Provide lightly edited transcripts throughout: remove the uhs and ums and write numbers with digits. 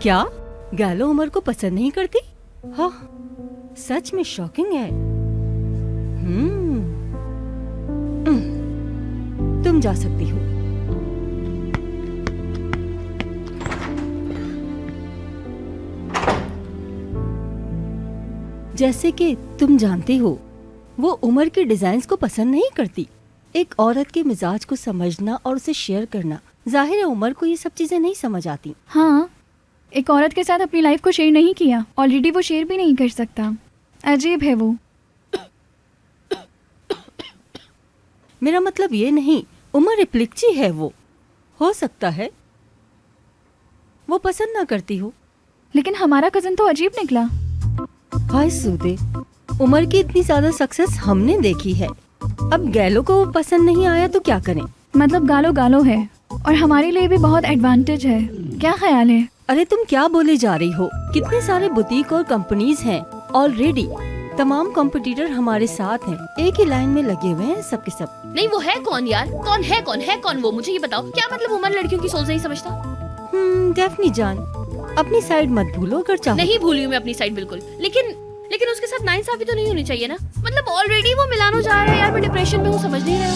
क्या गैलो उमर को पसंद नहीं करती? हाँ, सच में शॉकिंग है। तुम जा सकती हो। जैसे कि तुम जानती हो, वो उमर के डिजाइन्स को पसंद नहीं करती। एक औरत के मिजाज को समझना और उसे शेयर करना, जाहिर है उमर को ये सब चीजें नहीं समझ आती। हाँ, एक औरत के साथ अपनी लाइफ को शेयर नहीं किया, ऑलरेडी वो शेयर भी नहीं कर सकता। अजीब है वो। मेरा मतलब ये नहीं, उमर रिप्लिक्ची है वो। हो सकता है वो पसंद ना करती हो। लेकिन हमारा कजन तो अजीब निकला। हाय सूदे, उमर की इतनी ज्यादा सक्सेस हमने देखी है। अब गैलो को वो पसंद नहीं आया तो क्या करें? मतलब गालो गालो है और हमारे लिए भी बहुत एडवांटेज है। क्या ख्याल है? अरे तुम क्या बोले जा रही हो? कितने सारे बुटीक और कंपनीज हैं ऑलरेडी। तमाम कंपटीटर हमारे साथ हैं, एक ही लाइन में लगे हुए हैं सब के सब। नहीं, वो है कौन यार? कौन है कौन वो? मुझे ये बताओ। क्या मतलब उमर लड़कियों की सोच नहीं समझता? डेफनी जान, अपनी साइड मत भूलो अगर चाहो। नहीं भूली हूँ मैं अपनी साइड बिल्कुल, लेकिन उसके साथ नाइंसाफी तो नहीं होनी चाहिए ना। मतलब ऑलरेडी वो मिलानो जा रहा है यार, मैं डिप्रेशन में हूँ, समझ नहीं रहे हो।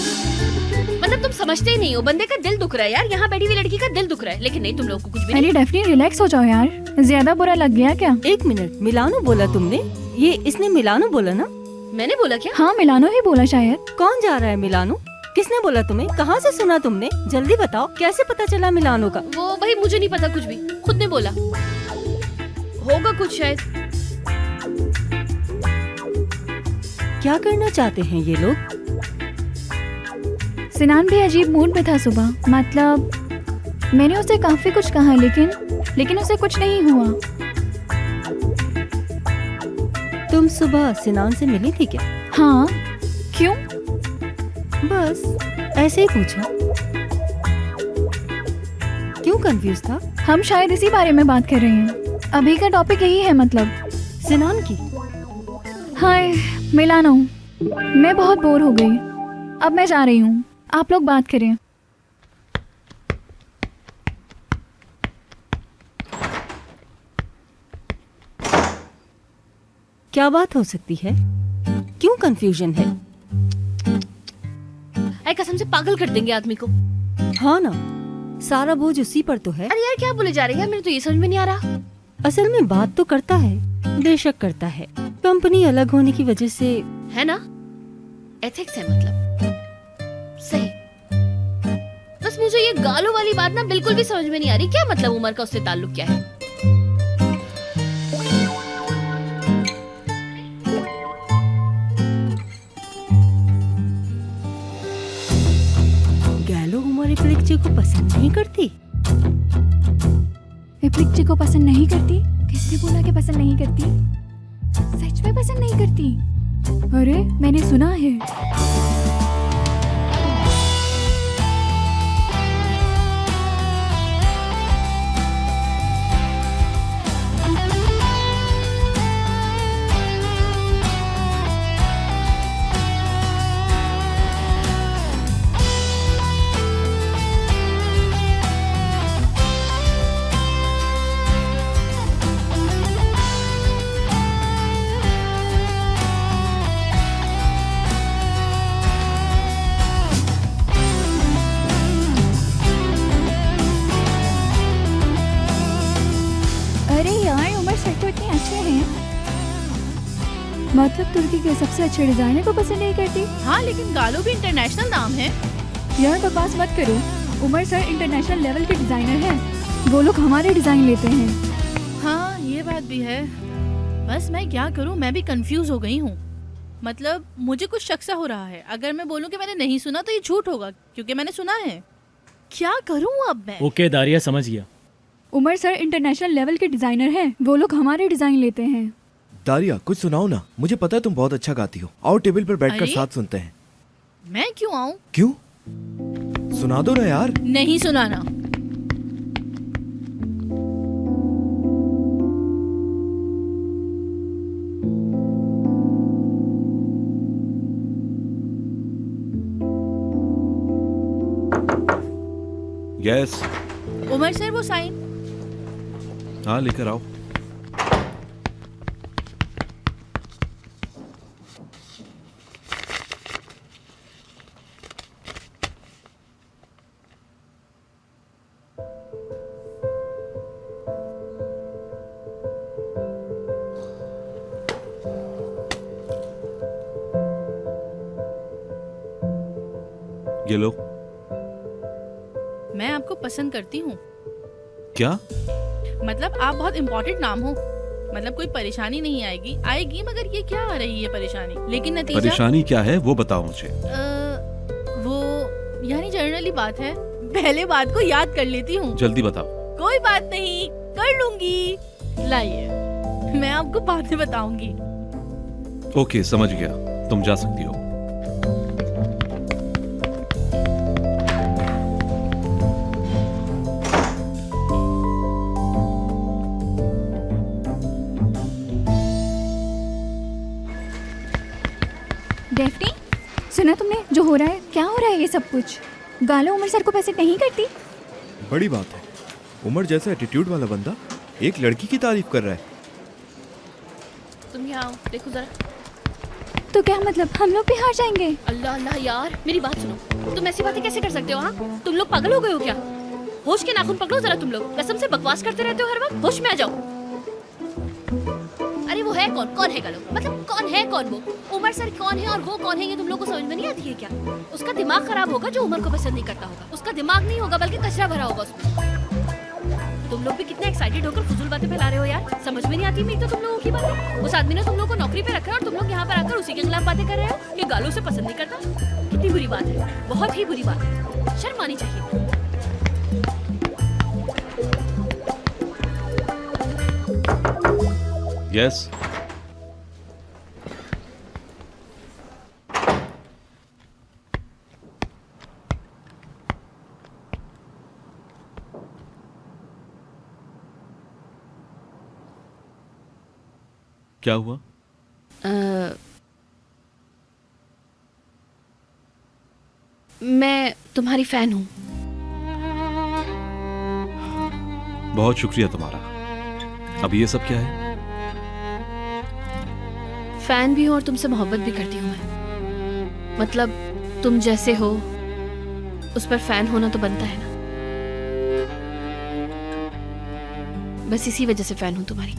मतलब तुम समझते ही नहीं हो, बंदे का दिल दुख रहा है यार, यहाँ बैठी हुई लड़की का दिल दुख रहा है, लेकिन नहीं, तुम लोग को कुछ भी नहीं। अरे डेफनी रिलैक्स हो जाओ यार, ज्यादा बुरा लग गया क्या? एक मिनट, मिलानो बोला तुमने? ये इसने मिलानो बोला ना? मैंने बोला क्या? हाँ, मिलानो ही बोला शायद। कौन जा रहा है मिलानो? किसने बोला तुम्हें? कहाँ से सुना तुमने? जल्दी बताओ, कैसे पता चला मिलानो का? वो भाई मुझे नहीं पता कुछ भी, खुद ने बोला होगा कुछ शायद। क्या करना चाहते हैं ये लोग? सिनान भी अजीब मूड में था सुबह। मतलब मैंने उसे काफी कुछ कहा, लेकिन उसे कुछ नहीं हुआ। तुम सुबह सिनान से मिली थी क्या? हाँ, क्यों? बस ऐसे ही पूछा। क्यों कंफ्यूज था? हम शायद इसी बारे में बात कर रहे हैं। अभी का टॉपिक यही है, मतलब सिनान की। हाय मिलानो, मैं बहुत बोर हो गई। अब मैं जा रही हूँ, आप लोग बात करें। क्या बात हो सकती है? क्यों कंफ्यूजन है? अरे कसम से पागल कर देंगे आदमी को। हाँ ना, सारा बोझ उसी पर तो है। अरे यार क्या बोले जा रही है, मेरे तो ये समझ में नहीं आ रहा। असल में बात तो करता है, बेशक करता है। कंपनी अलग होने की वजह से है ना, एथिक्स है मतलब। सही। बस मुझे ये गालों वाली बात ना बिल्कुल भी समझ में नहीं आ रही। क्या मतलब उमर का उससे ताल्लुक क्या है? गैलो उमर रिप्लिक्ची को पसंद नहीं करती। रिप्लिक्ची को पसंद नहीं करती? किसने बोला कि पसंद नहीं करती? सच में पसंद नहीं करती? अरे मैंने सुना है। अरे यार, उमर सर तो इतने अच्छे हैं। मतलब तुर्की के सबसे अच्छे डिजाइनर को पसंद नहीं करती? हाँ, लेकिन गालो भी इंटरनेशनल नाम है यार। बकवास मत करो, उमर सर इंटरनेशनल लेवल के डिजाइनर हैं। वो लोग हमारे डिजाइन लेते हैं। हाँ, ये बात भी है। बस मैं क्या करूँ, मैं भी कंफ्यूज हो गई हूँ। मतलब मुझे कुछ शक सा हो रहा है। अगर मैं बोलूँ कि मैंने नहीं सुना तो ये झूठ होगा, क्योंकि मैंने सुना है। क्या करूँ अब मैं? ओके दारिया, समझ गया। उमर सर इंटरनेशनल लेवल के डिजाइनर हैं। वो लोग हमारे डिजाइन लेते हैं। दारिया, कुछ सुनाओ ना। मुझे पता है तुम बहुत अच्छा गाती हो। आओ टेबल पर बैठकर अरे? साथ सुनते हैं। मैं क्यों आऊँ? क्यों? सुना दो ना यार। नहीं सुनाना। यस। उमर सर वो साइन। हाँ लेकर आओ। ये लो। मैं आपको पसंद करती हूँ। क्या? मतलब आप बहुत इम्पोर्टेंट नाम हो। मतलब कोई परेशानी नहीं आएगी मगर ये क्या आ रही है परेशानी। लेकिन नतीजा परेशानी क्या है वो बताओ मुझे। वो यानी जनरली बात है। पहले बात को याद कर लेती हूँ। जल्दी बताओ। कोई बात नहीं, कर लूंगी। लाइए, मैं आपको बाद में बताऊंगी। ओके, समझ गया, तुम जा सकती हो। डेफ्टी, सुना तुमने जो हो रहा है? क्या हो रहा है ये सब कुछ? गालो उमर सर को पैसे नहीं करती। बड़ी बात है, उमर जैसा एटीट्यूड वाला बंदा एक लड़की की तारीफ कर रहा है। तुम यहाँ आओ, देखो जरा। तो क्या मतलब हम लोग भी हार जाएंगे? अल्लाह अल्लाह यार, मेरी बात सुनो। तुम ऐसी बातें कैसे कर सकते हो? हाँ, तुम लोग पागल हो गए हो क्या? होश के नाखून पकड़ो जरा। तुम लोग कसम से बकवास करते रहते हो हर वक्त। होश में आ जाओ। अरे वो है कौन? कौन है गालो? मतलब कौन है कौन? वो उमर सर कौन है और वो कौन है, ये तुम लोग को समझ में नहीं आती है क्या? उसका दिमाग खराब होगा जो उमर को पसंद नहीं करता होगा। उसका दिमाग नहीं होगा बल्कि कचरा भरा होगा उसमें। तुम लोग भी कितने एक्साइटेड होकर फुजूल बातें फैला रहे हो यार। समझ में नहीं आती मेरी तो तुम लोगों की बातें। उस आदमी ने तुम लोग को नौकरी पे रखा है और तुम लोग यहाँ पर आकर उसी के खिलाफ बातें कर रहे हो कि गालो से पसंद नहीं करता। कितनी बुरी बात है, बहुत ही बुरी बात है। शर्म आनी चाहिए। यस। क्या हुआ? मैं तुम्हारी फैन हूँ। बहुत शुक्रिया तुम्हारा। अब ये सब क्या है? फैन भी हूँ और तुमसे मोहब्बत भी करती हूँ मैं। मतलब तुम जैसे हो उस पर फैन होना तो बनता है ना। बस इसी वजह से फैन हूँ तुम्हारी।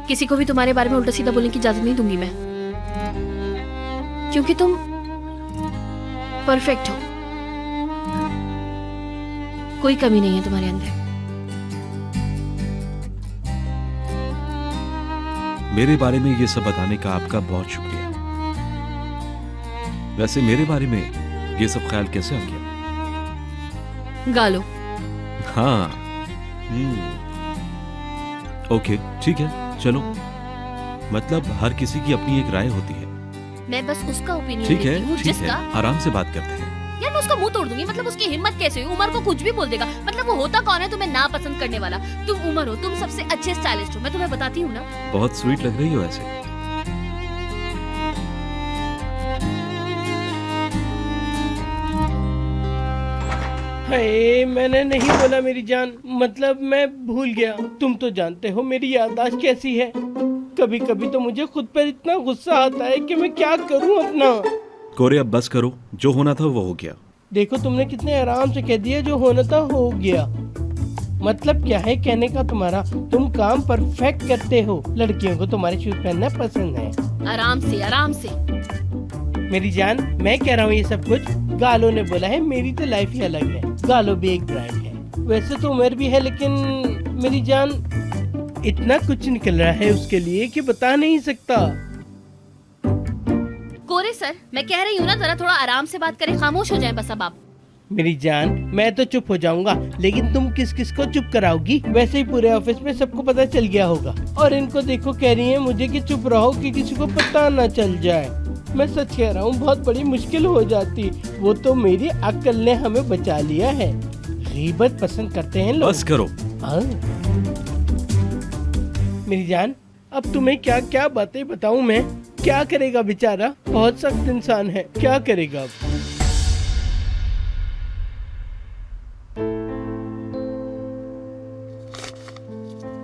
किसी को भी तुम्हारे बारे में उल्टा सीधा बोलने की इजाजत नहीं दूंगी मैं, क्योंकि तुम परफेक्ट हो। कोई कमी नहीं है तुम्हारे अंदर। मेरे बारे में ये सब बताने का आपका बहुत शुक्रिया। वैसे मेरे बारे में ये सब ख्याल कैसे आ गया? गालो। हाँ। ओके, ठीक है, चलो। मतलब हर किसी की अपनी एक राय होती है। मैं बस उसका ओपिनियन ठीक लेती हूँ है, ठीक है, जिसका। आराम से बात करते हैं। यार मैं उसका मुंह तोड़ दूंगी। मतलब उसकी हिम्मत कैसे हुई? उमर को कुछ भी बोल देगा। मतलब वो होता कौन है तुम्हें ना पसंद करने वाला? तुम उमर हो, तुम सबसे अच्छे स्टाइलिस्ट हो, मैं तुम्हें बताती हूँ ना। बहुत स्वीट लग रही हो ऐसे। हाय, मैंने नहीं बोला मेरी जान। मतलब मैं भूल गया। तुम तो जानते हो मेरी याददाश्त कैसी है। कभी कभी तो मुझे खुद पर इतना गुस्सा आता है कि मैं क्या करूं अपना। कोरे अब बस करो, जो होना था वो हो गया। देखो तुमने कितने आराम से कह दिया जो होना था हो गया। मतलब क्या है कहने का तुम्हारा? तुम काम परफेक्ट करते हो। लड़कियों को तुम्हारे शूज पहनना पसंद है। आराम से आराम से। मेरी जान, मैं कह रहा हूँ ये सब कुछ गालो ने बोला है। मेरी तो लाइफ ही अलग है। गालो भी एक ब्रांड है। वैसे तो उमर भी है, लेकिन मेरी जान इतना कुछ निकल रहा है उसके लिए कि बता नहीं सकता। कोरे सर, मैं कह रही हूँ ना, जरा थोड़ा आराम से बात करें। खामोश हो जाएं बस अब आप। मेरी जान, मैं तो चुप हो जाऊंगा, लेकिन तुम किस किस को चुप कराओगी? वैसे ही पूरे ऑफिस में सबको पता चल गया होगा। और इनको देखो कह रही है मुझे कि चुप रहो कि किसी को पता न चल जाए। मैं सच कह रहा हूँ, बहुत बड़ी मुश्किल हो जाती। वो तो मेरी अक्ल ने हमें बचा लिया है। गीबत पसंद करते हैं लोग। बस करो। हाँ। मेरी जान, अब तुम्हें क्या क्या बातें बताऊं मैं? क्या करेगा बेचारा, बहुत सख्त इंसान है, क्या करेगा अब।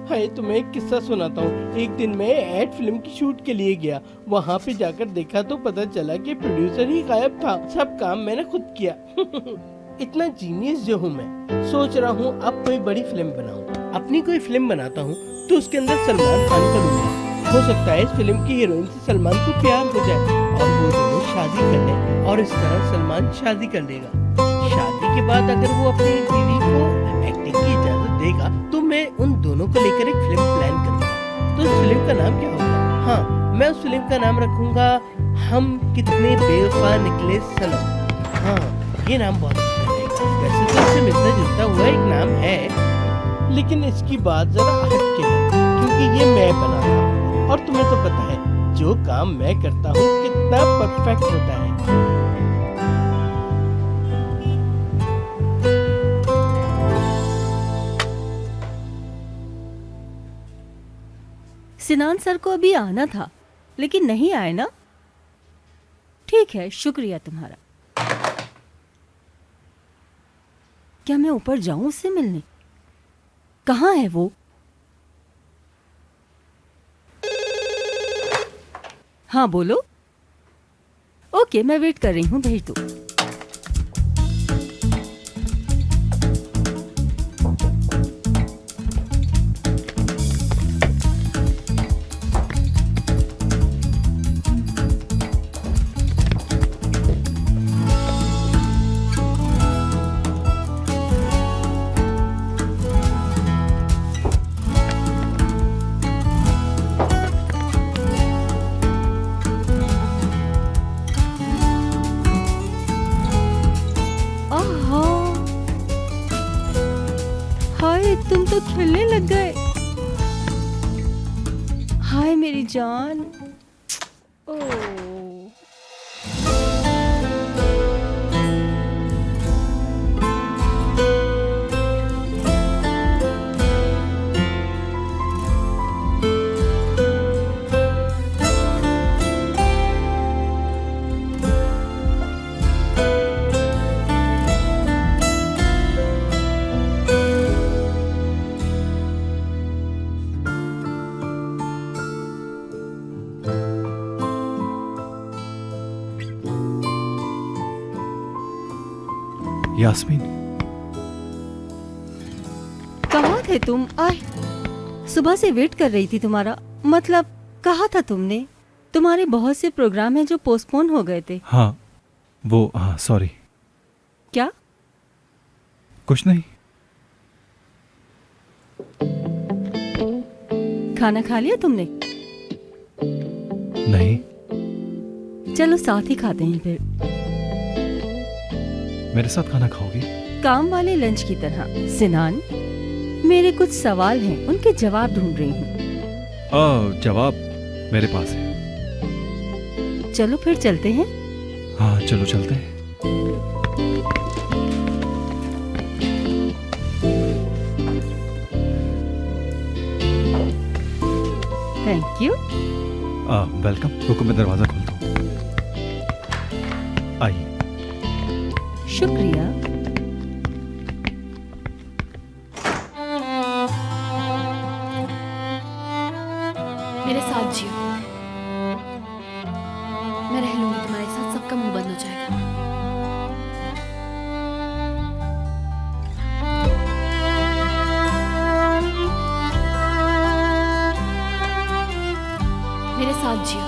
हाय, तुम्हें एक किस्सा सुनाता हूँ। एक दिन मैं एड फिल्म की शूट के लिए गया। वहाँ पे जाकर देखा तो पता चला कि प्रोड्यूसर ही गायब था। सब काम मैंने खुद किया। इतना जीनियस जो हूँ मैं। सोच रहा हूँ अब कोई बड़ी फिल्म बनाऊँ। अपनी कोई फिल्म बनाता हूँ तो उसके अंदर सलमान खान का लूंगा। हो सकता है इस फिल्म की हीरोइन से सलमान को प्यार हो जाए और वो दोनों शादी कर लें और इस तरह सलमान शादी कर लेगा। शादी के बाद अगर वो अपनी बीवी को एक्टिंग की इजाजत देगा तो मैं उन दोनों को लेकर एक फिल्म प्लान करूंगा। तो उस फिल्म का नाम क्या होगा? हाँ, मैं उस फिल्म का नाम रखूंगा हम कितने बेवफा निकले सनम। हाँ, ये नाम बहुत अच्छा रहेगा। वैसे तो इससे मिलता जुलता हुआ एक नाम है, लेकिन इसकी बात जरा हटके है क्योंकि ये मैं बना रहा हूँ और तुम्हें तो पता है जो काम मैं करता हूँ कितना परफेक्ट होता है। सिनान सर को अभी आना था लेकिन नहीं आए ना। ठीक है, शुक्रिया तुम्हारा। क्या मैं ऊपर जाऊं उससे मिलने? कहाँ है वो? हाँ बोलो। ओके, मैं वेट कर रही हूँ, भेज दो। हाय, तुम तो खेलने लग गए। हाय मेरी जान। ओह, यास्मीन, कहाँ थे तुम? आए, सुबह से वेट कर रही थी तुम्हारा। मतलब कहा था तुमने तुम्हारे बहुत से प्रोग्राम हैं जो पोस्टपोन हो गए थे। हाँ सॉरी। क्या? कुछ नहीं। खाना खा लिया तुमने? नहीं। चलो साथ ही खाते हैं फिर। मेरे साथ खाना खाओगी? काम वाले लंच की तरह। सिनान, मेरे कुछ सवाल हैं, उनके जवाब ढूंढ रही हूँ। जवाब मेरे पास है। चलो फिर चलते हैं। हाँ चलो चलते हैं। Thank you. वेलकम। रुको मैं दरवाजा खोलता हूँ। आइए। शुक्रिया। मेरे साथ जियो, मैं रह लूंगी तुम्हारे साथ, सबका मुंह बंद हो जाएगा। मेरे साथ जियो,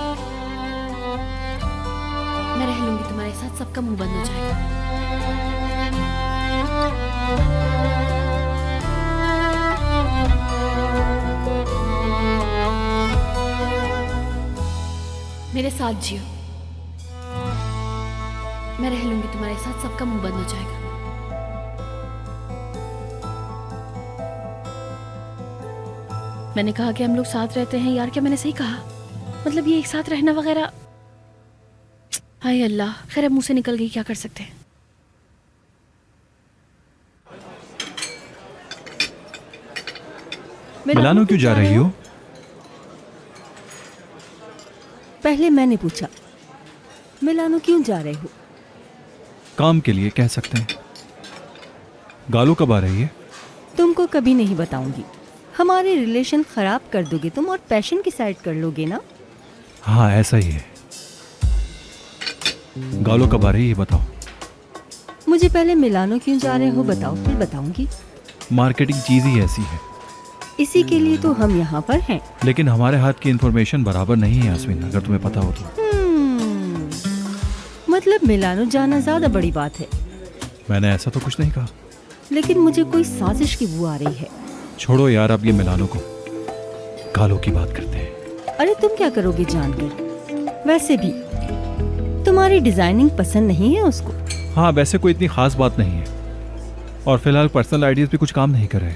मैं रह लूंगी तुम्हारे साथ, सबका मुंह बंद हो जाएगा। मेरे साथ जियो, मैं रह लूंगी तुम्हारे साथ, सबका मुंह बंद हो जाएगा। मैंने कहा कि हम लोग साथ रहते हैं यार, क्या मैंने सही कहा? मतलब ये एक साथ रहना वगैरह, हाय अल्लाह, खैर अब मुंह से निकल गई, क्या कर सकते हैं। मिलानो क्यों जा रही हो? पहले मैंने पूछा, मिलानो क्यों जा रहे हो? काम के लिए कह सकते हैं। गालो कब आ रही है? तुमको कभी नहीं बताऊंगी। हमारे रिलेशन खराब कर दोगे तुम और पैशन की साइड कर लोगे ना। हाँ ऐसा ही है। गालो कब आ रही है बताओ। मुझे पहले मिलानो क्यों जा रहे हो बताओ, फिर बताऊंगी। मार्केटिंग चीज ही ऐसी है। इसी के लिए तो हम यहाँ पर हैं। लेकिन हमारे हाथ की इंफॉर्मेशन बराबर नहीं है यास्मीन, अगर तुम्हें पता हो तो। मतलब मिलानो जाना ज्यादा बड़ी बात है। मैंने ऐसा तो कुछ नहीं कहा। लेकिन मुझे कोई साजिश की बू आ रही है। छोड़ो यार, अब ये मिलानो को, गालो की बात करते हैं। अरे तुम क्या करोगे जानकर? वैसे भी तुम्हारी डिजाइनिंग पसंद नहीं है उसको। हाँ वैसे कोई इतनी खास बात नहीं है, और फिलहाल पर्सनल आइडियाज पे कुछ काम नहीं कर रहे।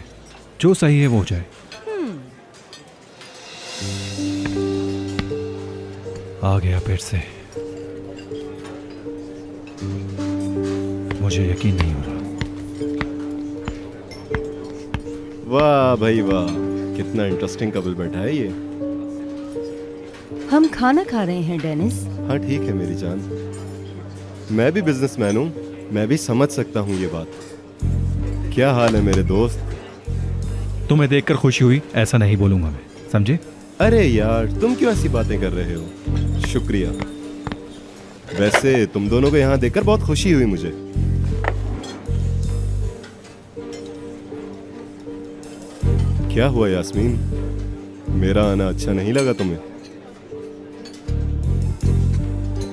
जो सही है वो हो जाए। आ गया पेट से। मुझे यकीन नहीं हो रहा। वाह भाई वाह, कितना इंटरेस्टिंग कपल बैठा है ये। हम खाना खा रहे हैं डेनिस। हाँ ठीक है मेरी जान, मैं भी बिजनेसमैन हूँ, मैं भी समझ सकता हूँ ये बात। क्या हाल है मेरे दोस्त? तुम्हें देखकर खुशी हुई ऐसा नहीं बोलूंगा मैं, समझे? अरे यार तुम क्यों ऐसी बातें कर रहे हो? शुक्रिया। वैसे तुम दोनों को यहाँ देखकर बहुत खुशी हुई मुझे। क्या हुआ यास्मीन, मेरा आना अच्छा नहीं लगा तुम्हें?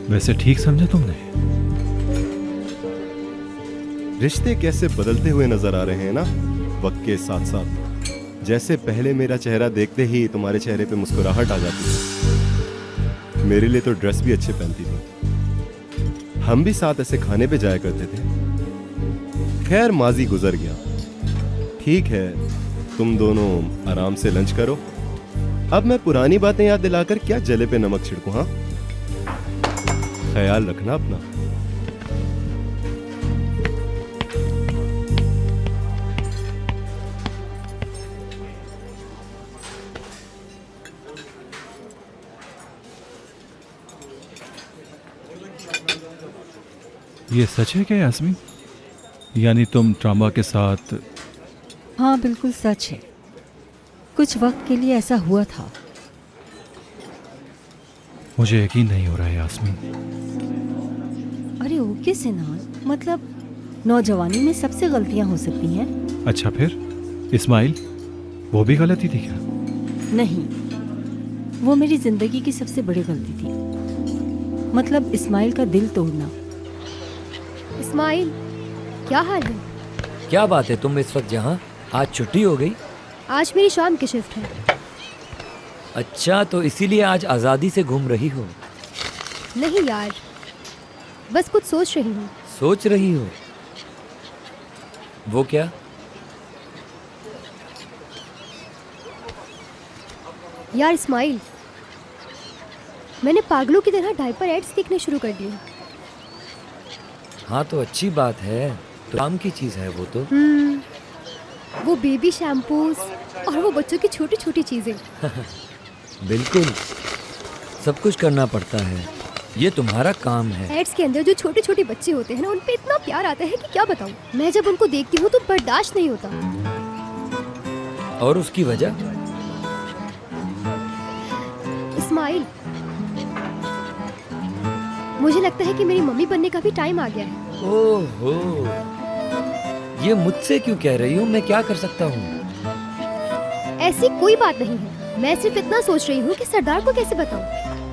वैसे ठीक समझा तुमने। रिश्ते कैसे बदलते हुए नजर आ रहे हैं ना वक्त के साथ साथ। जैसे पहले मेरा चेहरा देखते ही तुम्हारे चेहरे पे मुस्कुराहट आ जाती थी। मेरे लिए तो ड्रेस भी अच्छे पहनती थी। हम भी साथ ऐसे खाने पे जाया करते थे। खैर माजी गुजर गया। ठीक है, तुम दोनों आराम से लंच करो। अब मैं पुरानी बातें याद दिलाकर क्या जले पे नमक छिड़कूं? हाँ, ख्याल रखना अपना। ये सच है क्या यास्मीन? यानी तुम ट्रामा के साथ? हाँ बिल्कुल सच है। कुछ वक्त के लिए ऐसा हुआ था। मुझे यकीन नहीं हो रहा है यास्मीन। अरे ओके सिनान, मतलब नौजवानी में सबसे गलतियां हो सकती हैं। अच्छा फिर इस्माइल, वो भी गलती थी क्या? नहीं, वो मेरी जिंदगी की सबसे बड़ी गलती थी। मतलब इस्माइल का दिल तोड़ना। इस्माइल, क्या हाल है? क्या बात है, तुम इस वक्त यहाँ? आज छुट्टी हो गई? आज मेरी शाम की शिफ्ट है। अच्छा, तो इसीलिए आज आज़ादी से घूम रही हो? नहीं यार, बस कुछ सोच रही हूँ। सोच रही हो? वो क्या? यार इस्माइल, मैंने पागलों की तरह डायपर एड्स देखने शुरू कर दिए। हाँ तो अच्छी बात है, तो काम की चीज़ है वो तो। वो बेबी शैम्पूज और वो बच्चों की छोटी छोटी चीज़ें। बिल्कुल, सब कुछ करना पड़ता है, ये तुम्हारा काम है। एड्स के अंदर जो छोटे छोटे बच्चे होते हैं ना, उन पे इतना प्यार आता है कि क्या बताऊँ। मैं जब उनको देखती हूँ तो बर्दाश्त नहीं होता। और उसकी वजह? इस्माइल, मुझे लगता है कि मेरी मम्मी बनने का भी टाइम आ गया है। ओहो, ये मुझसे क्यों कह रही हो? मैं क्या कर सकता हूँ? ऐसी कोई बात नहीं है, मैं सिर्फ इतना सोच रही हूँ कि सरदार को कैसे बताऊँ।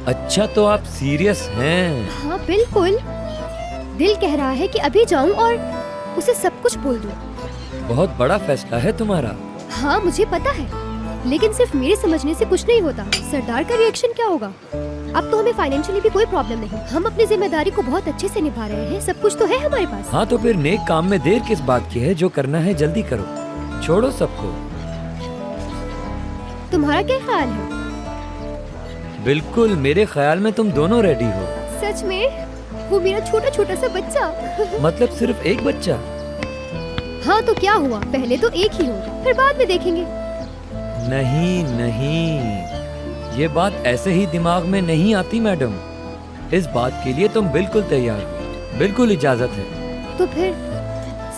अच्छा, तो आप सीरियस हैं? हाँ बिल्कुल, दिल कह रहा है कि अभी जाऊँ और उसे सब कुछ बोल दूँ। बहुत बड़ा फैसला है तुम्हारा। हाँ मुझे पता है, लेकिन सिर्फ मेरे समझने से कुछ नहीं होता। सरदार का रिएक्शन क्या होगा? अब तो हमें फाइनेंशियली भी कोई प्रॉब्लम नहीं, हम अपनी जिम्मेदारी को बहुत अच्छे से निभा रहे हैं, सब कुछ तो है हमारे पास। हाँ तो फिर नेक काम में देर किस बात की है? जो करना है जल्दी करो, छोड़ो सबको। तुम्हारा क्या ख्याल है? बिल्कुल, मेरे ख्याल में तुम दोनों रेडी हो। सच में? वो मेरा छोटा छोटा सा बच्चा। मतलब सिर्फ एक बच्चा? हाँ तो क्या हुआ, पहले तो एक ही होगा, फिर बाद में देखेंगे। नहीं नहीं, ये बात ऐसे ही दिमाग में नहीं आती मैडम। इस बात के लिए तुम बिल्कुल तैयार हो, बिल्कुल इजाजत है। तो फिर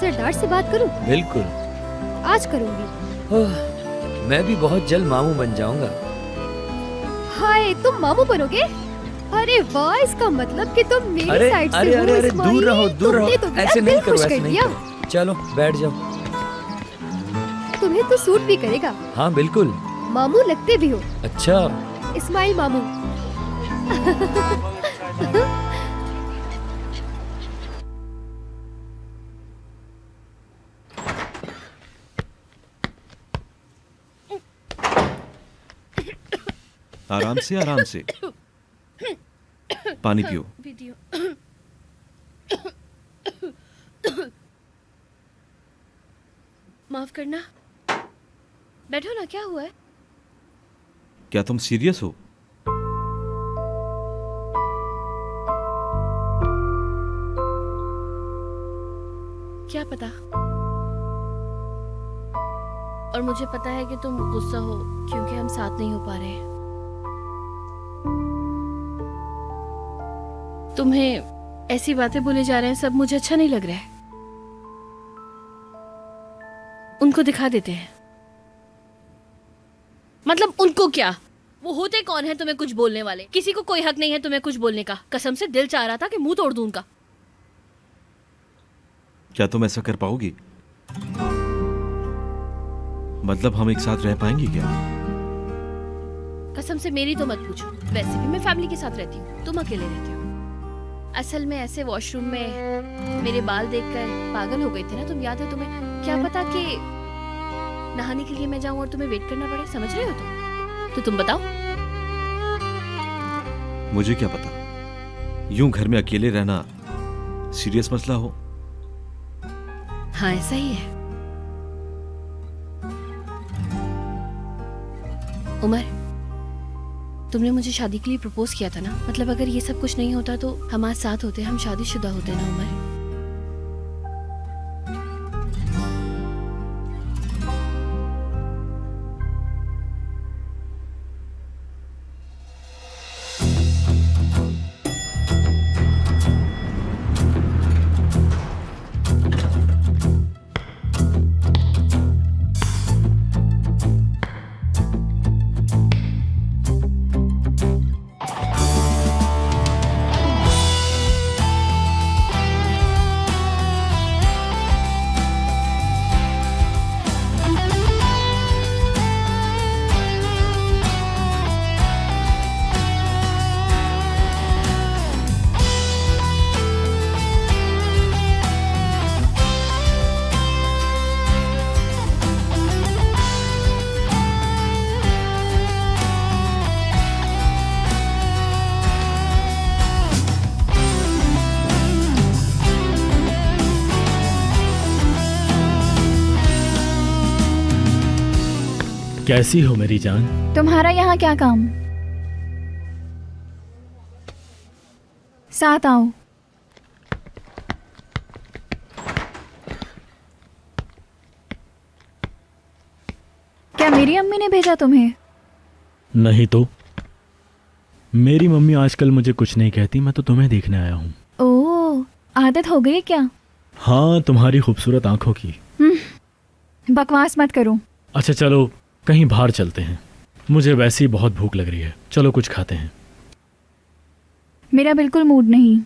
सरदार से बात करूं? बिल्कुल। आज करूंगी। मैं भी बहुत जल्द मामू बन जाऊंगा। हाय, तुम मामू बनोगे? अरे वाह, इसका मतलब कि तुम मेरी अरे साइड से अरे हो। अरे अरे इस्माइल, दूर रहो, दूर रहो। तुमने तो मेरा ऐसे दिल नहीं करो, खुश ऐसे कर नहीं दिया। करो। चलो बैठ जाओ। तुम्हें तो सूट भी करेगा। हाँ बिल्कुल। मामू लगते भी हो। अच्छा। इस्माइल मामू। आराम से, आराम से। पानी पियो। माफ करना। बैठो ना, क्या हुआ है? क्या तुम सीरियस हो? क्या पता। और मुझे पता है कि तुम गुस्सा हो क्योंकि हम साथ नहीं हो पा रहे हैं। तुम्हें ऐसी बातें बोले जा रहे हैं, सब मुझे अच्छा नहीं लग रहा है। उनको दिखा देते हैं। मतलब उनको क्या? वो होते कौन है तुम्हें कुछ बोलने वाले? किसी को कोई हक नहीं है तुम्हें कुछ बोलने का। कसम से दिल चाह रहा था कि मुंह तोड़ दूं उनका। क्या तुम ऐसा कर पाओगी? मतलब हम एक साथ रह पाएंगे क्या? कसम से मेरी तो मत पूछो। वैसे भी मैं फैमिली के साथ रहती हूँ, तुम अकेले रहते हो। असल में ऐसे वॉशरूम में मेरे बाल देखकर पागल हो गए थे ना तुम, याद है तुम्हें? क्या पता कि नहाने के लिए मैं जाऊं और तुम्हें वेट करना पड़े। समझ रहे हो तुम? तो तुम बताओ। मुझे क्या पता, यूं घर में अकेले रहना सीरियस मसला हो। हाँ ऐसा ही है। उमर, तुमने मुझे शादी के लिए प्रपोज किया था ना? मतलब अगर ये सब कुछ नहीं होता तो हम आज साथ होते, हम शादीशुदा होते ना उमर? कैसी हो मेरी जान? तुम्हारा यहाँ क्या काम? साथ आओ। क्या मेरी अम्मी ने भेजा तुम्हें? नहीं तो। मेरी मम्मी आजकल मुझे कुछ नहीं कहती, मैं तो तुम्हें देखने आया हूँ। ओह, आदत हो गई क्या? हाँ, तुम्हारी खूबसूरत आंखों की। बकवास मत करो। अच्छा चलो कहीं बाहर चलते हैं, मुझे वैसे ही बहुत भूख लग रही है। चलो कुछ खाते हैं। मेरा बिल्कुल मूड नहीं।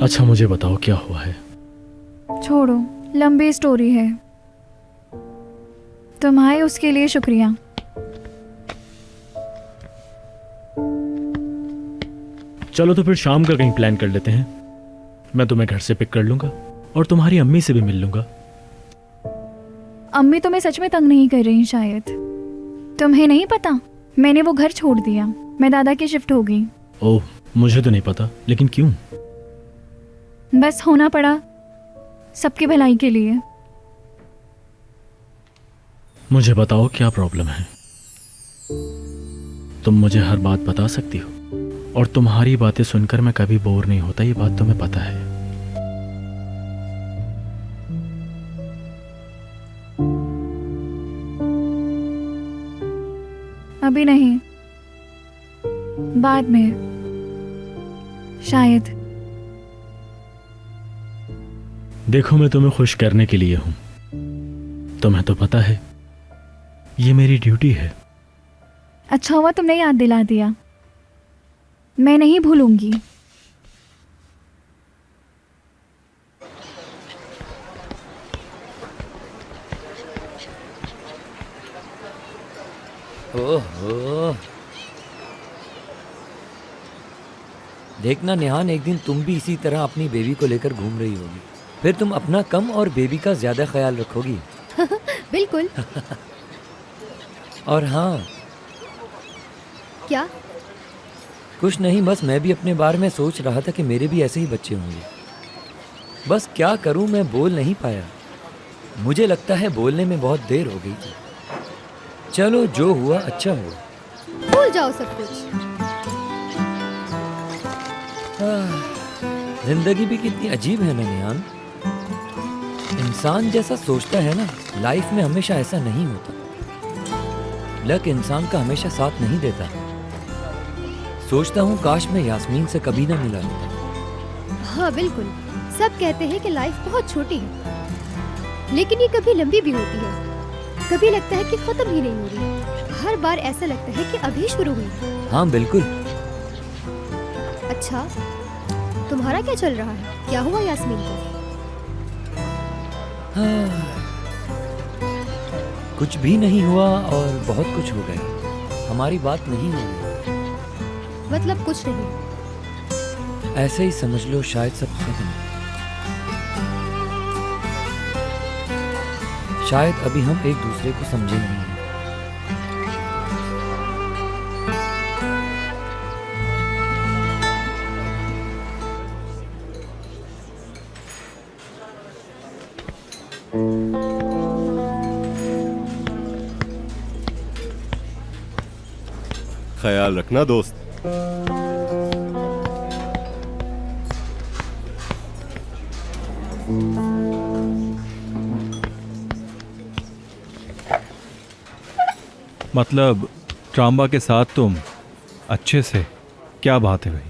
अच्छा मुझे बताओ क्या हुआ है? छोड़ो, लंबी स्टोरी है। तुम आए उसके लिए शुक्रिया। चलो तो फिर शाम का कहीं प्लान कर लेते हैं। मैं तुम्हें घर से पिक कर लूंगा और तुम्हारी अम्मी से भी मिल लूंगा। अम्मी तुम्हें सच में तंग नहीं कर रही शायद। तुम्हें नहीं पता, मैंने वो घर छोड़ दिया। मैं दादा की शिफ्ट हो गई। ओह, मुझे तो नहीं पता, लेकिन क्यों? बस होना पड़ा, सबकी भलाई के लिए। मुझे बताओ क्या प्रॉब्लम है? तुम मुझे हर बात बता सकती हो और तुम्हारी बातें सुनकर मैं कभी बोर नहीं होता, ये बात तुम्हें पता है। अभी नहीं, बाद में शायद। देखो, मैं तुम्हें खुश करने के लिए हूं। तुम्हें तो पता है ये मेरी ड्यूटी है। अच्छा हुआ तुमने याद दिला दिया, मैं नहीं भूलूंगी। ओहो, देखना नेहान, एक दिन तुम भी इसी तरह अपनी बेबी को लेकर घूम रही होगी। फिर तुम अपना कम और बेबी का ज्यादा ख्याल रखोगी। बिल्कुल। और हाँ, क्या? कुछ नहीं, बस मैं भी अपने बारे में सोच रहा था कि मेरे भी ऐसे ही बच्चे होंगे। बस क्या करूं, मैं बोल नहीं पाया। मुझे लगता है बोलने में बहुत देर हो गई थी। चलो, जो हुआ अच्छा हुआ। भूल जाओ सब कुछ। जिंदगी भी कितनी अजीब है ना नेहान। इंसान जैसा सोचता है ना, लाइफ में हमेशा ऐसा नहीं होता। लक इंसान का हमेशा साथ नहीं देता। सोचता हूँ काश मैं यास्मीन से कभी ना मिला होता। हाँ बिल्कुल, सब कहते हैं कि लाइफ बहुत छोटी है, लेकिन ये कभी लंबी भी होती है। कभी लगता है कि खत्म ही नहीं हो रही, हर बार ऐसा लगता है कि अभी शुरू हुई। हाँ बिल्कुल। अच्छा, तुम्हारा क्या चल रहा है? क्या हुआ यास्मीन को? कुछ भी नहीं हुआ और बहुत कुछ हो गया। हमारी बात नहीं हो गई। मतलब कुछ नहीं? ऐसे ही समझ लो, शायद सब खत्म। शायद अभी हम एक दूसरे को समझे नहीं हैं। ख्याल रखना दोस्त। मतलब ट्राम्बा के साथ तुम अच्छे से? क्या बात है भाई,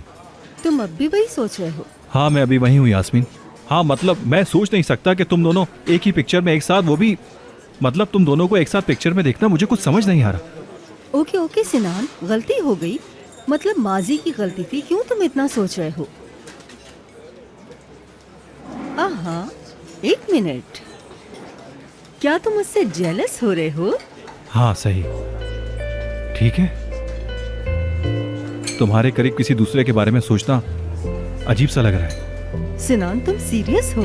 तुम अब भी वही सोच रहे हो? हाँ मैं अभी वही हूँ यास्मीन। हाँ मतलब मैं सोच नहीं सकता कि तुम दोनों एक ही पिक्चर में एक साथ, वो भी मतलब तुम दोनों को एक साथ पिक्चर में देखना मुझे कुछ समझ नहीं आ रहा। ओके ओके सिनान, गलती हो गई, मतलब माजी की गलती थी। क्यों तुम इतना सोच रहे हो? आहा, एक मिनट, क्या तुम मुझसे जेलस हो रहे हो? हाँ सही, ठीक है। तुम्हारे करीब किसी दूसरे के बारे में सोचना अजीब सा लग रहा है। सिनान, तुम सीरियस हो?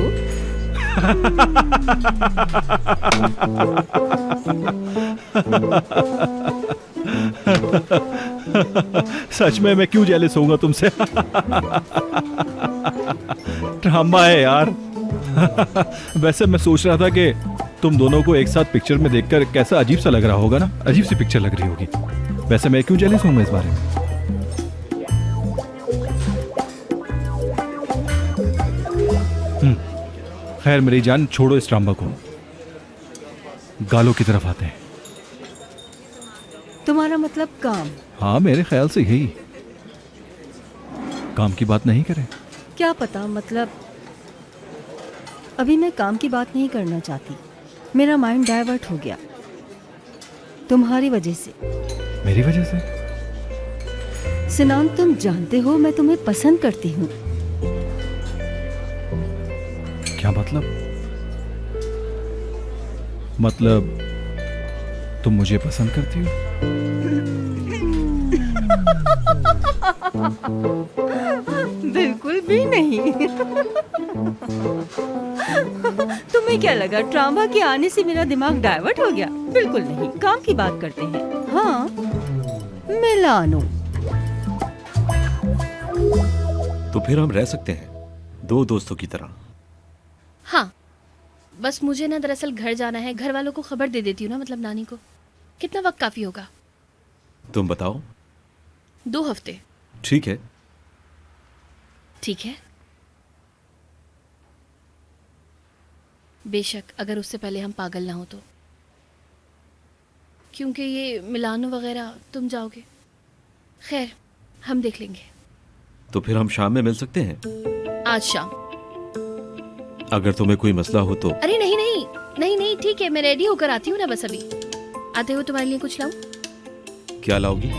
सच में मैं क्यों जेलस होऊंगा तुमसे? ड्रामा है यार। वैसे मैं सोच रहा था कि तुम दोनों को एक साथ पिक्चर में देखकर कैसा अजीब सा लग रहा होगा ना, अजीब सी पिक्चर लग रही होगी। वैसे मैं क्यों जेलस हूँ इस बारे में? खैर मेरी जान, छोड़ो इस ड्रामा को, गालों की तरफ आते हैं। तुम्हारा मतलब काम? हाँ मेरे ख्याल से यही। काम की बात नहीं करें? क्या पता, मतलब अभी मैं काम की बात नहीं करना चाहती। मेरा माइंड डाइवर्ट हो गया तुम्हारी वजह से। मेरी वजह से? सिनान, तुम जानते हो मैं तुम्हें पसंद करती हूँ। क्या मतलब? मतलब तुम मुझे पसंद करती हो? बिल्कुल भी नहीं। तुम्हें क्या लगा ट्रामा के आने से मेरा दिमाग डाइवर्ट हो गया? बिल्कुल नहीं, काम की बात करते हैं। हाँ, मिलानो। तो फिर हम रह सकते हैं दो दोस्तों की तरह। हाँ, बस मुझे ना दरअसल घर जाना है। घर वालों को खबर दे देती हूँ ना, मतलब नानी को। कितना वक्त काफी होगा? तुम बताओ। 2 हफ्ते। ठीक है। ठीक है, बेशक अगर उससे पहले हम पागल ना हो तो। क्योंकि ये मिलानो वगैरह तुम जाओगे। खैर, हम देख लेंगे। तो फिर हम शाम में मिल सकते हैं? आज शाम? अगर तुम्हें कोई मसला हो तो। अरे नहीं नहीं नहीं नहीं, ठीक है, मैं रेडी होकर आती हूँ ना, बस अभी आते हो तुम्हारे लिए कुछ लाऊं? क्या लाओगी?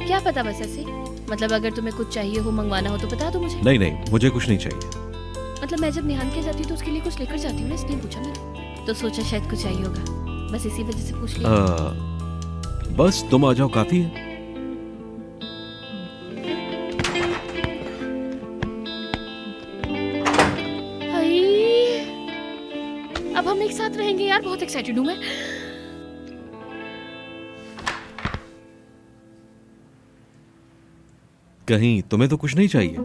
क्या पता, बस ऐसे। मतलब अगर तुम्हें कुछ चाहिए हो, मंगवाना हो तो बता दो मुझे। नहीं नहीं, मुझे कुछ नहीं चाहिए। मतलब मैं जब निहान के जाती हूँ तो उसके लिए कुछ लेकर जाती हूँ ना, इसलिए पूछा मैंने। तो सोचा शायद कुछ चाहिए होगा, बस इसी वजह से पूछ लिया। बस तुम आ जाओ, काफी है। अब हम एक साथ रहेंगे यार, बहुत एक्साइटेड हूँ मैं। कहीं तुम्हें तो कुछ नहीं चाहिए?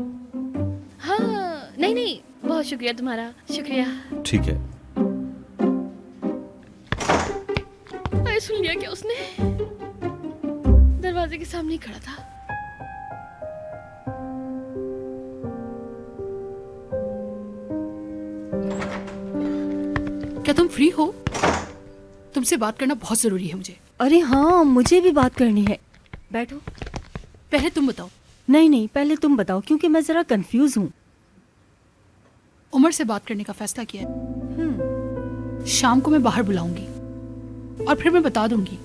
हाँ, नहीं नहीं, बहुत शुक्रिया तुम्हारा, शुक्रिया। ठीक है। अरे सुन लिया क्या उसने? दरवाजे के सामने ही खड़ा था। क्या तुम फ्री हो? तुमसे बात करना बहुत जरूरी है मुझे। अरे हाँ, मुझे भी बात करनी है। बैठो। पहले तुम बताओ। नहीं नहीं, पहले तुम बताओ, क्योंकि मैं जरा कंफ्यूज हूँ। उमर से बात करने का फैसला किया है। शाम को मैं बाहर बुलाऊंगी और फिर मैं बता दूंगी।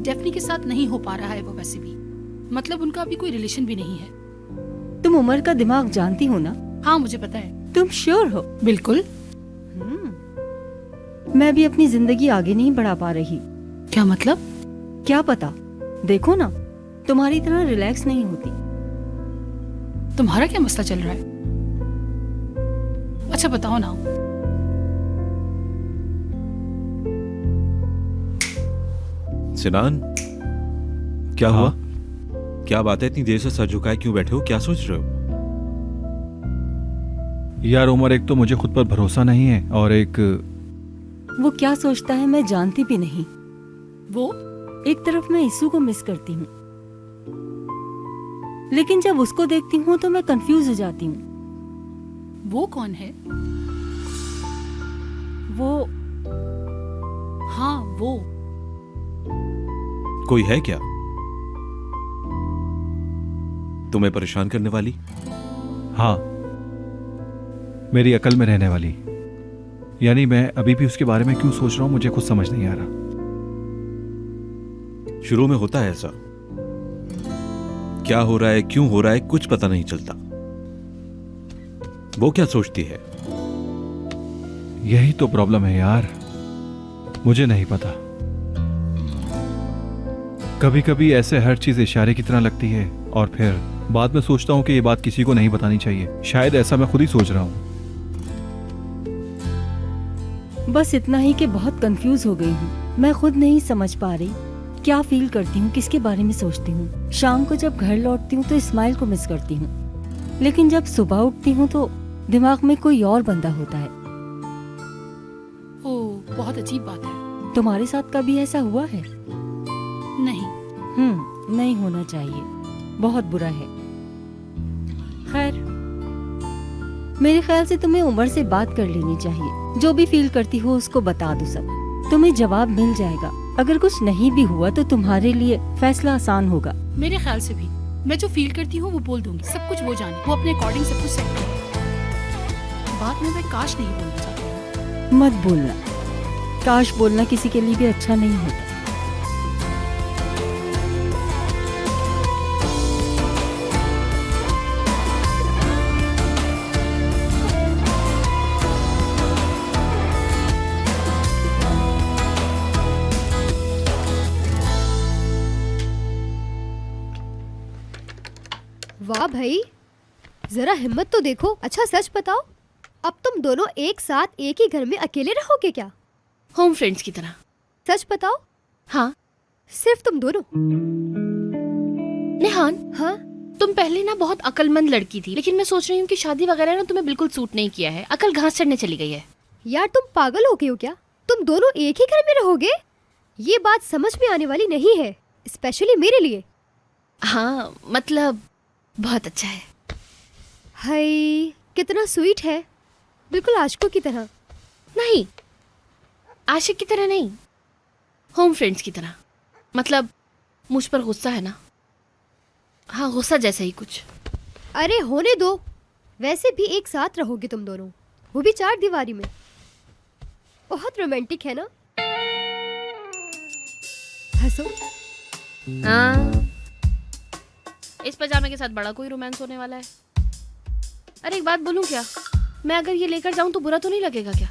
डेफनी के साथ नहीं हो पा रहा है वो, वैसे भी मतलब उनका अभी कोई रिलेशन भी नहीं है। तुम उमर का दिमाग जानती हो ना? हाँ, मुझे पता है। तुम श्योर हो? बिल्कुल। मैं भी अपनी जिंदगी आगे नहीं बढ़ा पा रही। क्या मतलब? क्या पता, देखो ना, तुम्हारी तरह रिलैक्स नहीं होती। तुम्हारा क्या मसला चल रहा है? अच्छा बताओ ना। सिनान, क्या हुआ? क्या बात है, इतनी देर से सर झुकाए क्यों बैठे हो? क्या सोच रहे हो? यार उमर, एक तो मुझे खुद पर भरोसा नहीं है, और एक वो क्या सोचता है मैं जानती भी नहीं। वो एक तरफ मैं इस्सू को मिस करती हूँ, लेकिन जब उसको देखती हूँ तो मैं कंफ्यूज हो जाती हूँ। वो कौन है? वो, हाँ वो। कोई है क्या तुम्हें परेशान करने वाली? हाँ, मेरी अकल में रहने वाली। यानी मैं अभी भी उसके बारे में क्यों सोच रहा हूँ, मुझे खुद समझ नहीं आ रहा। शुरू में होता है ऐसा, क्या हो रहा है, क्यों हो रहा है, कुछ पता नहीं चलता। वो क्या सोचती है? यही तो प्रॉब्लम है यार, मुझे नहीं पता। कभी कभी ऐसे हर चीज इशारे की तरह लगती है, और फिर बाद में सोचता हूँ कि ये बात किसी को नहीं बतानी चाहिए। शायद ऐसा मैं खुद ही सोच रहा हूँ। बस इतना ही कि बहुत कंफ्यूज हो गई हूँ। मैं खुद नहीं समझ पा रही क्या फील करती हूँ, किसके बारे में सोचती हूँ। शाम को जब घर लौटती हूँ तो इस्माइल को मिस करती हूँ, लेकिन जब सुबह उठती हूँ तो दिमाग में कोई और बंदा होता है। ओह, बहुत अजीब बात है। तुम्हारे साथ कभी ऐसा हुआ है? नहीं। नहीं होना चाहिए, बहुत बुरा है। खैर, मेरे ख्याल से तुम्हें उमर से बात कर लेनी चाहिए। जो भी फील करती हो उसको बता दो सब, तुम्हें जवाब मिल जाएगा। अगर कुछ नहीं भी हुआ तो तुम्हारे लिए फैसला आसान होगा। मेरे ख्याल से भी मैं जो फील करती हूँ वो बोल दूंगी, सब कुछ वो जाने, वो अपने अकॉर्डिंग सब कुछ सेट करे। बात में मैं काश नहीं बोलना चाहती हूँ। मत बोलना, काश बोलना किसी के लिए भी अच्छा नहीं होता। वाह भाई, जरा हिम्मत तो देखो। अच्छा सच बताओ, अब तुम दोनों एक साथ एक ही घर में अकेले रहोगे क्या? होम फ्रेंड्स की तरह। सच बताओ। हाँ। सिर्फ तुम दोनों? निहान, हाँ? तुम पहले ना बहुत अकलमंद लड़की थी, लेकिन मैं सोच रही हूँ कि शादी वगैरह ना तुम्हें बिल्कुल सूट नहीं किया है। अकल घास चढ़ने चली गई है। यार तुम पागल हो गए हो क्या? तुम दोनों एक ही घर में रहोगे? ये बात समझ में आने वाली नहीं है, स्पेशली मेरे लिए। हाँ, मतलब बहुत अच्छा है। हाय, कितना स्वीट है, बिल्कुल आशिकों की तरह। नहीं, आशिक की तरह नहीं, होम फ्रेंड्स की तरह। मतलब मुझ पर गुस्सा है ना? हाँ, गुस्सा जैसा ही कुछ। अरे होने दो, वैसे भी एक साथ रहोगे तुम दोनों, वो भी 4 दीवारी में। बहुत रोमांटिक है ना? हंसो। हाँ, इस पजामे के साथ बड़ा कोई रोमांस होने वाला है। अरे एक बात बोलूं क्या, मैं अगर ये लेकर जाऊं तो बुरा तो नहीं लगेगा क्या?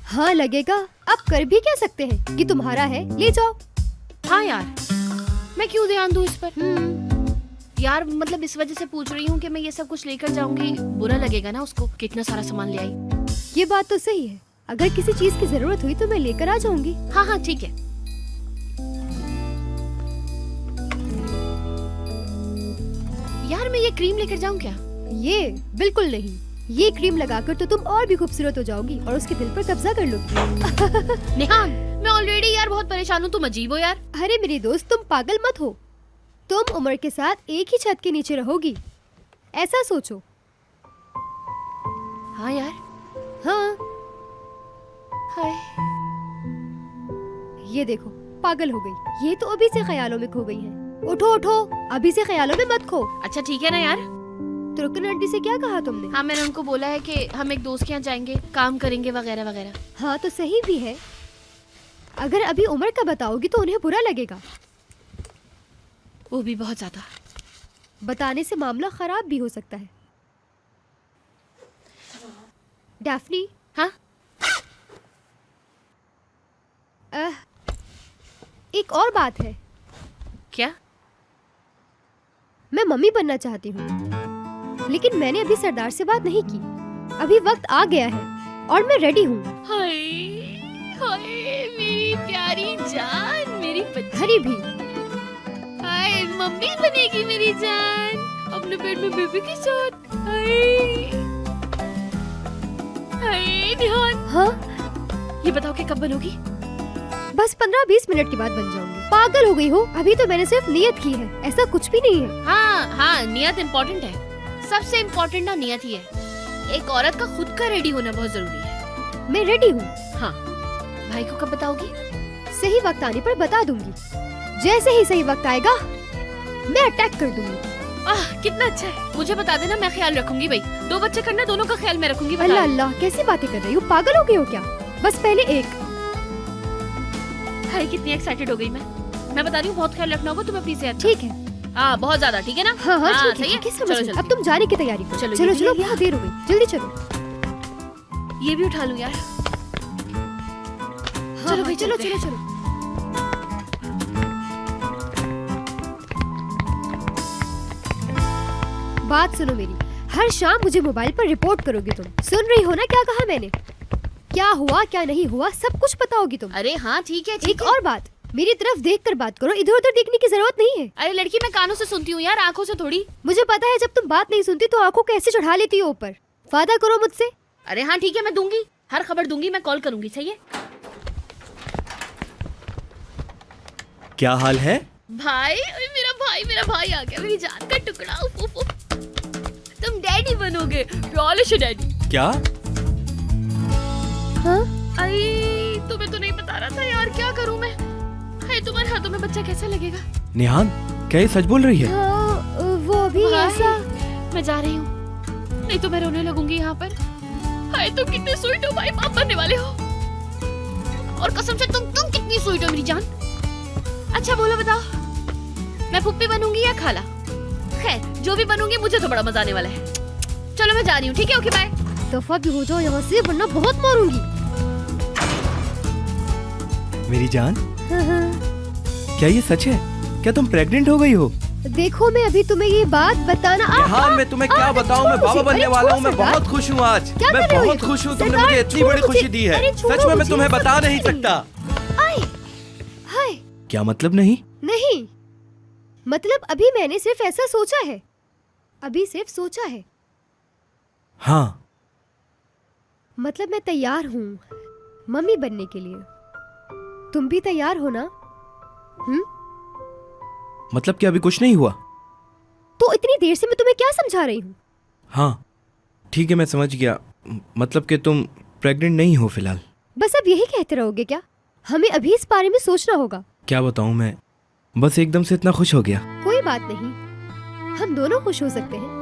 हाँ लगेगा, अब कर भी क्या सकते हैं कि तुम्हारा है, ले जाओ। हाँ यार, मैं क्यों ध्यान दूं इस पर? यार मतलब इस वजह से पूछ रही हूँ कि मैं ये सब कुछ लेकर जाऊंगी, बुरा लगेगा ना उसको, कितना सारा सामान ले आई। ये बात तो सही है, अगर किसी चीज की जरूरत हुई तो मैं लेकर आ जाऊंगी। हाँ हाँ ठीक है। यार मैं ये क्रीम लेकर जाऊं क्या? ये बिल्कुल नहीं, ये क्रीम लगाकर तो तुम और भी खूबसूरत हो जाओगी और उसके दिल पर कब्जा कर लोगी। निहान, मैं ऑलरेडी यार बहुत परेशान हूँ, तुम अजीब हो यार। अरे मेरी दोस्त, तुम पागल मत हो, तुम उमर के साथ एक ही छत के नीचे रहोगी, ऐसा सोचो। हाँ यार। हाँ। हाय। ये देखो, पागल हो गई, ये तो अभी से ख्यालों में खो गई है। उठो उठो, अभी से ख्यालों में मत खो। अच्छा ठीक है ना यार। तुर्कन आंटी से क्या कहा तुमने? हाँ, मैंने उनको बोला है कि हम एक दोस्त के यहाँ जाएंगे, काम करेंगे वगैरह वगैरह। हाँ तो सही भी है, अगर अभी उमर का बताओगी तो उन्हें बुरा लगेगा। वो भी बहुत ज्यादा। बताने से मामला खराब भी हो सकता है। डैफ्नी। हाँ? एक और बात है। क्या? मैं मम्मी बनना चाहती हूँ, लेकिन मैंने अभी सरदार से बात नहीं की। अभी वक्त आ गया है और मैं रेडी हूँ। हाय हाय मेरी प्यारी जान, मेरी हरी भी। हाय मम्मी बनेगी मेरी जान, अपने पेट में बेबी के साथ। हाय हाय निहान। हाँ? ये बताओ कि कब बनोगी? बस 15-20 मिनट के बाद बन जाऊंगी। पागल हो गई हो, अभी तो मैंने सिर्फ नियत की है, ऐसा कुछ भी नहीं है। हाँ हाँ, नियत इम्पोर्टेंट है, सबसे इम्पोर्टेंट ना नियत ही है। एक औरत का खुद का रेडी होना बहुत जरूरी है। मैं रेडी हूँ। हाँ, भाई को कब बताओगी? सही वक्त आने पर बता दूंगी, जैसे ही सही वक्त आएगा मैं अटैक कर दूंगी। कितना अच्छा है, मुझे बता देना, मैं ख्याल रखूंगी भाई। 2 बच्चे करना, दोनों का ख्याल मैं रखूंगी। अल्लाह अल्लाह, कैसी बातें कर रही हो, पागल हो गई हो क्या? बस पहले एक। हाय कितनी एक्साइटेड हो गई मैं बता रही हूँ, बहुत ख्याल रखना होगा तुम्हें प्लीज यार। ठीक है। हाँ बहुत ज्यादा, ठीक है ना? हाँ हाँ ठीक सही है, है। ठीक है, चलो समझ चलो, गई। अब तुम जाने की तैयारी करो। चलो, चलो ये चलो, भी बहुत देर हो गई, जल्दी चलो। ये भी उठा लूँ यार। चलो भाई, चलो चलो चलो। बात सुनो मेरी, हर शाम मुझे मोबाइल पर रिपोर्ट करोगी तुम। सुन रही हो ना क्या कहा मैंने? क्या हुआ क्या नहीं हुआ सब कुछ बताओगी तुम। अरे हाँ ठीक है। एक और बात, मेरी तरफ देखकर बात करो, इधर उधर देखने की जरूरत नहीं है। अरे लड़की, मैं कानों से सुनती हूँ यार, आंखों से थोड़ी। मुझे पता है जब तुम बात नहीं सुनती तो आंखों कैसे चढ़ा लेती हो ऊपर। वादा करो मुझसे। अरे हाँ ठीक है, मैं दूंगी, हर खबर दूंगी, मैं कॉल करूंगी। सही है? क्या हाल है? भाई मेरा भाई आ गया, मेरी जान का टुकड़ा। उफ, उफ, उफ। तुम डैडी बनोगे, रॉलिश डैडी। क्या? हाँ? अरे तुम्हें तो नहीं बता रहा था यार, क्या करूं मैं? हाय तुम्हारे हाथों में बच्चा कैसा लगेगा? निहान, क्या ये सच बोल रही है? हाँ, वो भी ऐसा। मैं जा रही हूँ, नहीं तो मैं रोने लगूंगी यहाँ पर। हाय तुम कितने स्वीट हो भाई, बाप बनने वाले हो। और कसम से तुम कितनी स्वीट हो मेरी जान। अच्छा बोलो बताओ, मैं फुप्पी बनूंगी या खाला? खैर जो भी बनूंगी, मुझे तो बड़ा मजा आने वाला है। चलो मैं जा रही हूँ, ठीक है? Okay bye. दफा भी हो जाओ यहाँ से, वरना बहुत मारूंगी। मेरी जान, हाँ। क्या ये सच है? क्या तुम प्रेग्नेंट हो गई हो? देखो मैं अभी तुम्हें ये बात बताना। हाँ, मैं तुम्हें क्या बताऊं, मैं बाबा बनने वाला हूँ। मैं बहुत खुश हूँ आज, मैं बहुत खुश हूँ। तुमने मुझे इतनी बड़ी खुशी दी है, सच में मैं तुम्हें बता नहीं सकता। हाय। क्या मतलब? नहीं मतलब अभी मैंने सिर्फ ऐसा सोचा है, अभी सिर्फ सोचा है। हाँ मतलब मैं तैयार हूँ मम्मी बनने के लिए। तुम भी तैयार हो ना? मतलब कि अभी कुछ नहीं हुआ? तो इतनी देर से मैं तुम्हें क्या समझा रही हूँ? हाँ ठीक है, मैं समझ गया। मतलब कि तुम प्रेग्नेंट नहीं हो फिलहाल? बस अब यही कहते रहोगे क्या? हमें अभी इस बारे में सोचना होगा। क्या बताऊं मैं, बस एकदम से इतना खुश हो गया। कोई बात नहीं, हम दोनों खुश हो सकते हैं।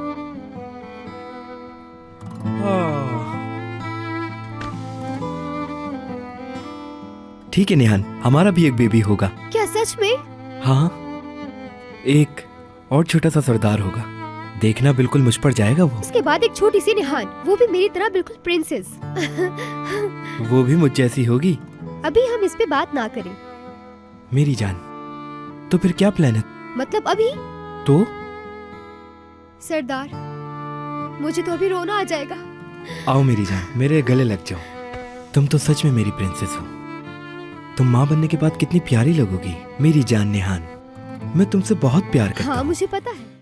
ठीक है नेहान, हमारा भी एक बेबी होगा। क्या सच में? हाँ, एक और छोटा सा सरदार होगा। देखना बिल्कुल मुझ पर जाएगा वो। उसके बाद एक छोटी सी निहान, वो भी मेरी तरह बिल्कुल प्रिंसेस। वो भी मुझ जैसी होगी। अभी हम इस पे बात ना करें। मेरी जान, तो फिर क्या प्लान है? मतलब अभी तो सरदार, मुझे तो अभी रोना आ जाएगा। आओ मेरी जान, मेरे गले लग जाओ। तुम तो सच में मेरी प्रिंसेस हो। तुम माँ बनने के बाद कितनी प्यारी लगोगी। मेरी जान नेहान, मैं तुमसे बहुत प्यार करता हूँ। हाँ, मुझे पता है।